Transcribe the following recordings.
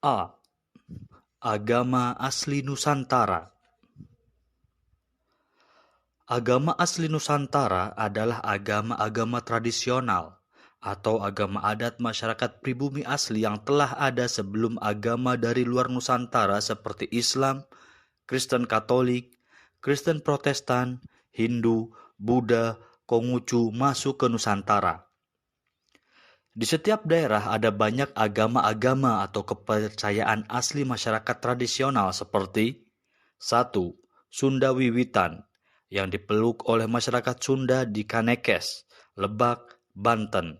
A. Agama asli Nusantara. Agama asli Nusantara adalah agama-agama tradisional atau agama adat masyarakat pribumi asli yang telah ada sebelum agama dari luar Nusantara seperti Islam, Kristen Katolik, Kristen Protestan, Hindu, Buddha, Konghucu masuk ke Nusantara. Di setiap daerah ada banyak agama-agama atau kepercayaan asli masyarakat tradisional seperti 1. Sunda Wiwitan yang dipeluk oleh masyarakat Sunda di Kanekes, Lebak, Banten.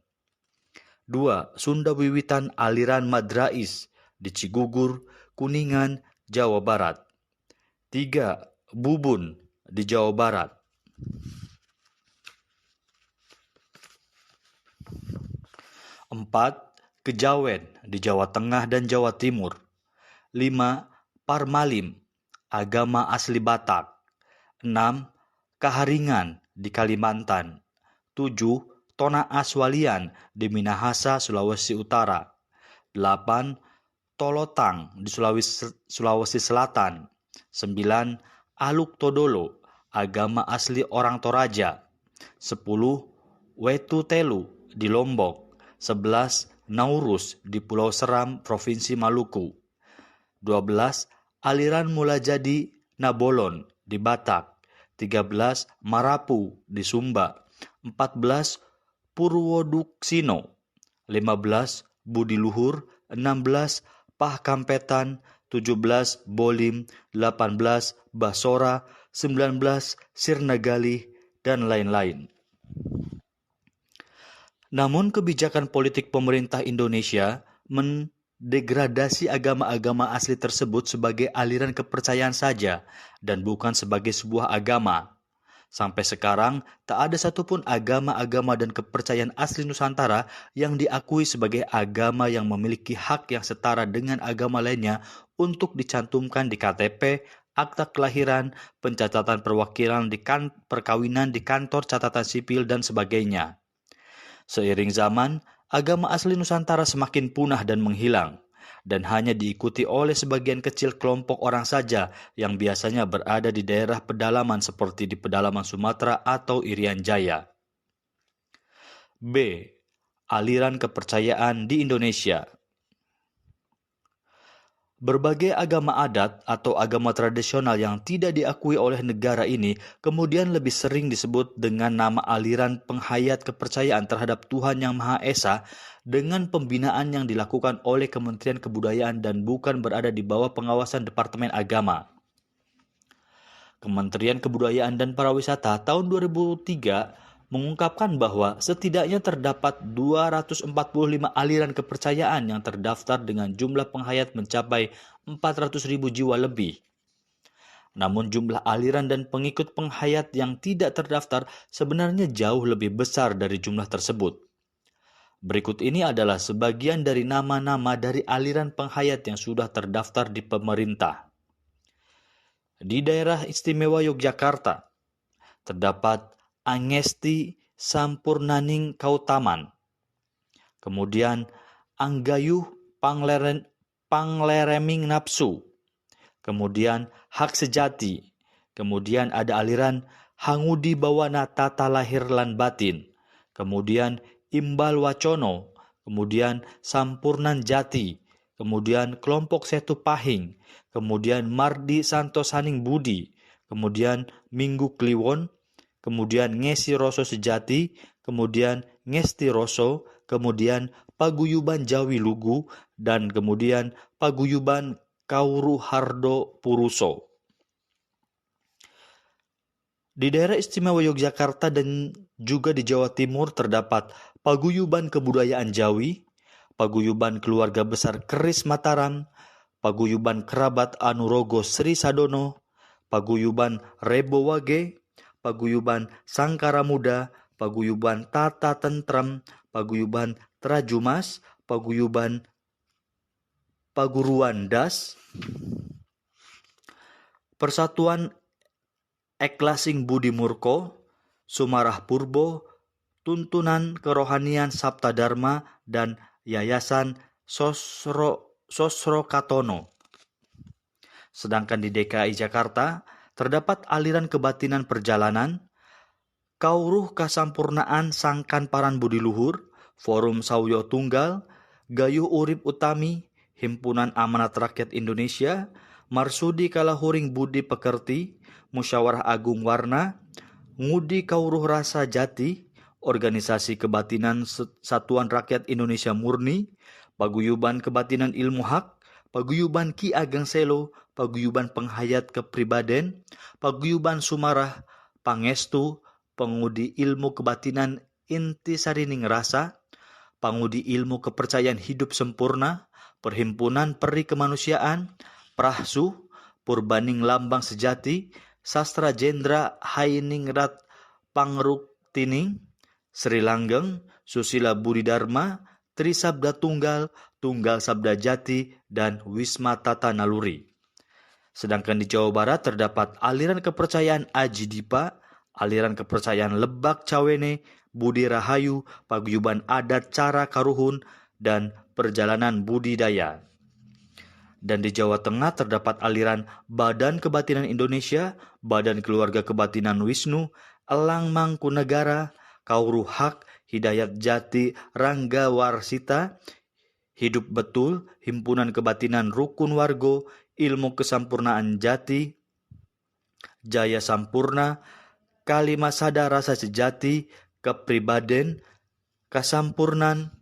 2. Sunda Wiwitan aliran Madrais di Cigugur, Kuningan, Jawa Barat. 3. Bubun di Jawa Barat. 4. Kejawen di Jawa Tengah dan Jawa Timur. 5. Parmalim, agama asli Batak. 6. Kaharingan di Kalimantan. 7. Tona Aswalian di Minahasa, Sulawesi Utara. 8. Tolotang di Sulawesi Selatan. 9. Aluk Todolo, agama asli orang Toraja. 10. Wetu Telu di Lombok. 11. Naurus di Pulau Seram, Provinsi Maluku. 12. Aliran Mulajadi Nabolon di Batak. 13. Marapu di Sumba. 14. Purwoduksino. 15. Budi Luhur. 16. Pahkampetan. 17. Bolim. 18. Basora. 19. Sirnagali, dan lain-lain. Namun kebijakan politik pemerintah Indonesia mendegradasi agama-agama asli tersebut sebagai aliran kepercayaan saja dan bukan sebagai sebuah agama. Sampai sekarang, tak ada satupun agama-agama dan kepercayaan asli Nusantara yang diakui sebagai agama yang memiliki hak yang setara dengan agama lainnya untuk dicantumkan di KTP, akta kelahiran, pencatatan perwakilan di perkawinan di kantor catatan sipil, dan sebagainya. Seiring zaman, agama asli Nusantara semakin punah dan menghilang, dan hanya diikuti oleh sebagian kecil kelompok orang saja yang biasanya berada di daerah pedalaman seperti di pedalaman Sumatera atau Irian Jaya. B. Aliran kepercayaan di Indonesia. Berbagai agama adat atau agama tradisional yang tidak diakui oleh negara ini kemudian lebih sering disebut dengan nama aliran penghayat kepercayaan terhadap Tuhan Yang Maha Esa dengan pembinaan yang dilakukan oleh Kementerian Kebudayaan dan bukan berada di bawah pengawasan Departemen Agama. Kementerian Kebudayaan dan Pariwisata tahun 2003 mengungkapkan bahwa setidaknya terdapat 245 aliran kepercayaan yang terdaftar dengan jumlah penghayat mencapai 400.000 jiwa lebih. Namun jumlah aliran dan pengikut penghayat yang tidak terdaftar sebenarnya jauh lebih besar dari jumlah tersebut. Berikut ini adalah sebagian dari nama-nama dari aliran penghayat yang sudah terdaftar di pemerintah. Di daerah istimewa Yogyakarta, terdapat Angesti Sampurnaning Kautaman. Kemudian Anggayuh Panglereming Napsu. Kemudian Hak Sejati. Kemudian ada aliran Hangudi Bawana Tata Lahir Lan Batin. Kemudian Imbal Wacono. Kemudian Sampurnan Jati. Kemudian kelompok Setu Pahing. Kemudian Mardi Santosaning Budi. Kemudian Minggu Kliwon. Kemudian Ngesi Roso Sejati, kemudian Ngesti Roso, kemudian Paguyuban Jawi Lugu, dan kemudian Paguyuban Kauru Hardo Puruso. Di daerah istimewa Yogyakarta dan juga di Jawa Timur terdapat Paguyuban Kebudayaan Jawi, Paguyuban Keluarga Besar Keris Mataram, Paguyuban Kerabat Anurogo Sri Sadono, Paguyuban Rebo Wage, Paguyuban Sangkara Muda, Paguyuban Tata Tentrem, Paguyuban Trajumas, Paguyuban Paguruan Das, Persatuan Eklasing Budi Murko, Sumarah Purbo, Tuntunan Kerohanian Sabta Dharma, dan Yayasan Sosrokatono. Sedangkan di DKI Jakarta terdapat aliran kebatinan perjalanan, Kauruh Kasampurnaan Sangkan Paran Budi Luhur, Forum Sauyo Tunggal, Gayuh Urip Utami, Himpunan Amanat Rakyat Indonesia, Marsudi Kalahuring Budi Pekerti, Musyawarah Agung Warna, Ngudi Kauruh Rasa Jati, Organisasi Kebatinan Satuan Rakyat Indonesia Murni, Paguyuban Kebatinan Ilmu Hak, Paguyuban Ki Ageng Selo, Paguyuban Penghayat Kepribaden, Paguyuban Sumarah, Pangestu, Pengudi Ilmu Kebatinan Intisari Ningrasa, Pangudi Ilmu Kepercayaan Hidup Sempurna, Perhimpunan Peri Kemanusiaan, Prahsu, Purbaning Lambang Sejati, Sastra Jendra Hainingrat Pangruktining, Sri Langgeng, Susila Budi Dharma, Trisabda Tunggal, Tunggal Sabda Jati, dan Wisma Tata Naluri. Sedangkan di Jawa Barat terdapat aliran kepercayaan Aji Dipa, aliran kepercayaan Lebak Cawene, Budi Rahayu, Paguyuban Adat Cara Karuhun, dan Perjalanan Budidaya. Dan di Jawa Tengah terdapat aliran Badan Kebatinan Indonesia, Badan Keluarga Kebatinan Wisnu, Elang Mangkunegara, Kauruh Hak, Hidayat Jati Rangga Warsita, Hidup Betul, Himpunan Kebatinan Rukun Wargo, Ilmu Kesampurnaan Jati, Jaya Sampurna, Kalimasada Rasa Sejati, Kepribaden, Kasampurnan,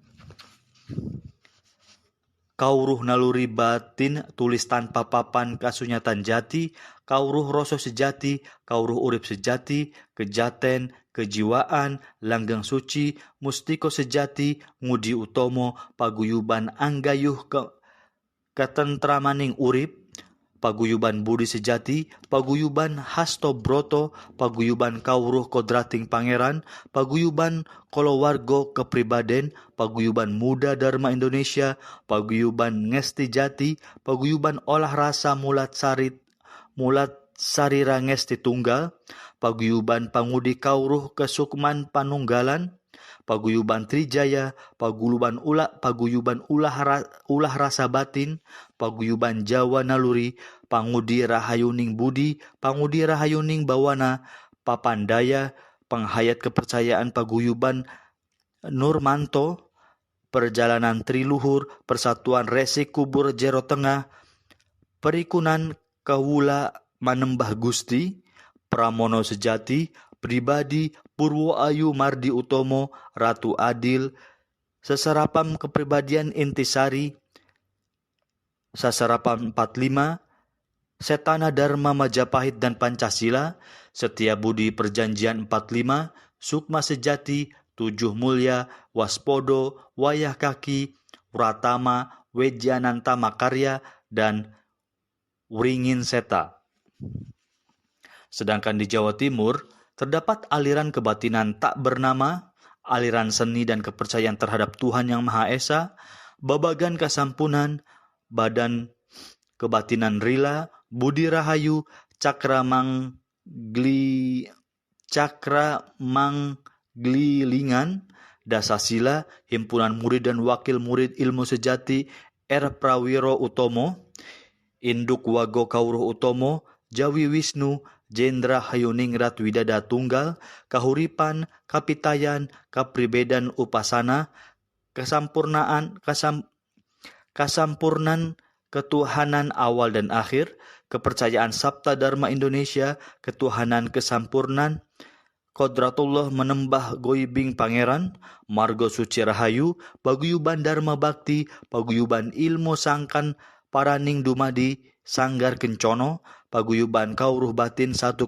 Kauruh Naluri Batin Tulis Tanpa Papan Kasunyatan Jati, Kauruh Roso Sejati, Kauruh Urip Sejati, Kejaten, Kejiwaan, Langgeng Suci, Mustiko Sejati, Ngudi Utomo, Paguyuban Anggayuh Ketentramaning Urip, Paguyuban Budi Sejati, Paguyuban Hasto Broto, Paguyuban Kauruh Kodrating Pangeran, Paguyuban Kolowargo Kepribaden, Paguyuban Muda Dharma Indonesia, Paguyuban Ngesti Jati, Paguyuban Olah Rasa Mulat Sarira Ngesti Tunggal, Paguyuban Pangudi Kauruh Kesukman Panunggalan, Paguyuban Trijaya, Paguyuban Ulah Rasa Batin, Paguyuban Jawa Naluri, Pangudi Rahayuning Budi, Pangudi Rahayuning Bawana, Papandaya, Penghayat Kepercayaan Paguyuban Nurmanto, Perjalanan Triluhur, Persatuan Resi Kubur Jero Tengah, Perikunan Kawula Manembah Gusti, Pramono Sejati, Pribadi, Purwo Ayu Mardi Utomo, Ratu Adil, Sesarapam Kepribadian Intisari, Sasarapam 45, Setana Dharma Majapahit dan Pancasila, Setia Budi Perjanjian 45, Sukma Sejati, Tujuh Mulia, Waspodo, Wayah Kaki, Pratama, Wejanantama Karya, dan Wringin Seta. Sedangkan di Jawa Timur terdapat aliran kebatinan tak bernama, aliran seni dan kepercayaan terhadap Tuhan Yang Maha Esa, Babagan Kasampunan, Badan Kebatinan Rila, Budi Rahayu, Cakra Manglilingan, Dasasila, Himpunan Murid dan Wakil Murid Ilmu Sejati, R. Prawiro Utomo, Induk Wago Kauruh Utomo, Jawi Wisnu, Jendra Hayuningrat Widada Tunggal, Kahuripan, Kapitayan, Kapribedan Upasana, Kasampurnan Ketuhanan Awal dan Akhir, Kepercayaan Sabta Dharma Indonesia, Ketuhanan Kesampurnan, Kodratullah Menembah Goibing Pangeran, Margo Suci Rahayu, Paguyuban Dharma Bakti, Paguyuban Ilmu Sangkan Paraning Dumadi, Sanggar Kencono, Paguyuban Kauruh Batin 101,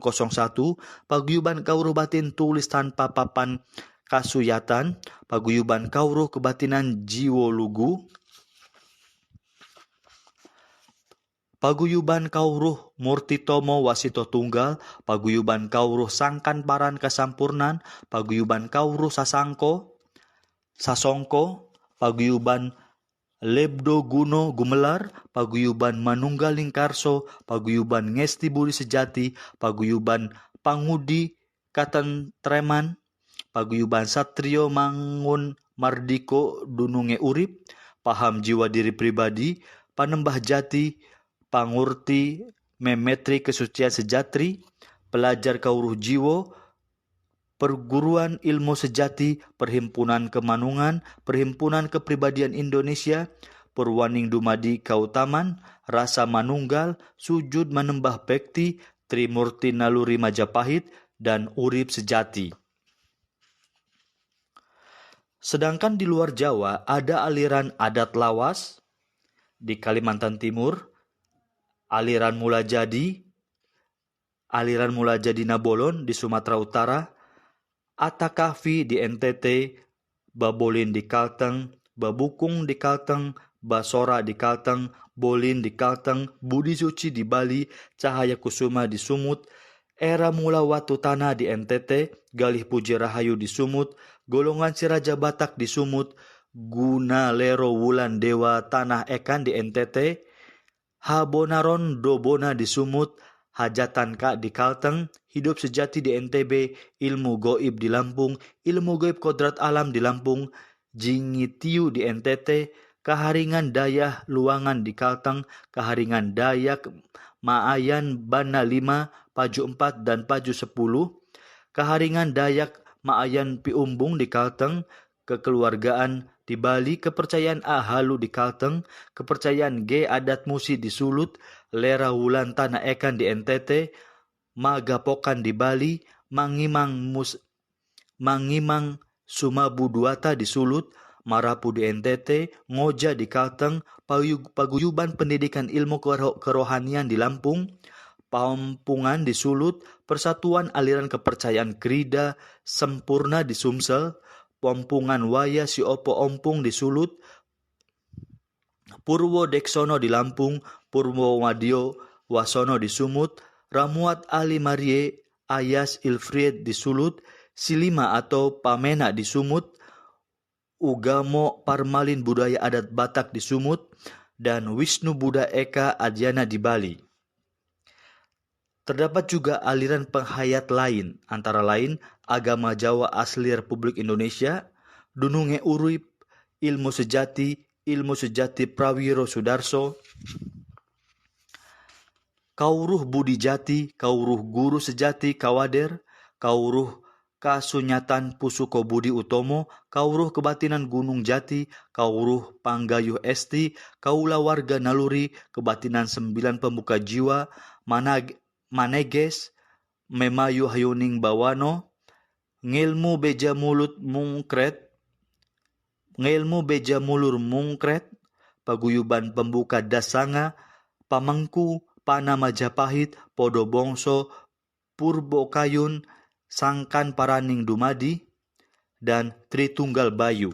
Paguyuban Kauruh Batin Tulis Tanpa Papan Kasuyatan, Paguyuban Kauruh Kebatinan Jiwo Lugu, Paguyuban Kauruh Murtitomo Wasito Tunggal, Paguyuban Kauruh Sangkan Paran Kasampurnan, Paguyuban Kauruh Sasongko, Paguyuban Lebdo Guno Gumelar, Paguyuban Manunggaling Karso, Paguyuban Ngesti Budi Sejati, Paguyuban Pangudi Katentreman, Paguyuban Satrio Mangun Mardiko Dununge Urip, Paham Jiwa Diri Pribadi, panembah jati, pangurti, memetri kesucian sejatri, pelajar kauruh jiwo, perguruan ilmu sejati, perhimpunan kemanungan, perhimpunan kepribadian Indonesia, Purwaning dumadi kautaman, rasa manunggal, sujud manembah bekti, Trimurti naluri Majapahit, dan urip sejati. Sedangkan di luar Jawa ada aliran adat lawas, di Kalimantan Timur, aliran Mulajadi, Nabolon di Sumatera Utara, Atakafi di NTT, Babolin di Kalteng, Babukung di Kalteng, Basora di Kalteng, Bolin di Kalteng, Budi Suci di Bali, Cahaya Kusuma di Sumut, Era Mula Watu Tanah di NTT, Galih Puji Rahayu di Sumut, Golongan Siraja Batak di Sumut, Guna Lero Wulan Dewa Tanah Ekan di NTT, Habonaron Dobona di Sumut, Hajatan Kak di Kalteng, Hidup Sejati di NTB, Ilmu Goib di Lampung, Ilmu Goib Kodrat Alam di Lampung, Jingitiu di NTT, Kaharingan Dayah Luangan di Kalteng, Kaharingan Dayak Maayan Bana 5, Paju 4 dan Paju 10, Kaharingan Dayak Maayan Piumbung di Kalteng, Kekeluargaan di Bali, Kepercayaan Ahalu di Kalteng, Kepercayaan G Adat Musi di Sulut, Lera Wulan Tanah Ekan di NTT, Magapokan di Bali, Mangimang Sumabu Duata di Sulut, Marapu di NTT, Ngoja di Kalteng, Paguyuban Pendidikan Ilmu Kerohanian di Lampung, Pampungan di Sulut, Persatuan Aliran Kepercayaan Krida Sempurna di Sumsel, Pompungan Waya Si Opo Ompung di Sulut, Purwo Deksono di Lampung, Purwo Wadio Wasono di Sumut, Ramuat Ali Marie Ayas Ilfried di Sulut, Silima atau Pamena di Sumut, Ugamo Parmalin Budaya Adat Batak di Sumut, dan Wisnu Buddha Eka Adyana di Bali. Terdapat juga aliran penghayat lain, antara lain agama Jawa asli Republik Indonesia, Dununge Urip, Ilmu Sejati Prawiro Sudarso, Kauruh Budi Jati, Kauruh Guru Sejati Kawader, Kauruh Kasunyatan Pusuko Budi Utomo, Kauruh Kebatinan Gunung Jati, Kauruh Panggayuh Esti, Kaula Warga Naluri, Kebatinan 9 Pembuka Jiwa, Maneges, Memayu Hayuning Bawano, Ngilmu Beja Mulur Mungkret, Paguyuban Pembuka Dasanga, Pamengku, Pana Majapahit, Podo Bongso, Purbo Kayun, Sangkan Paraning Dumadi, dan Tritunggal Bayu.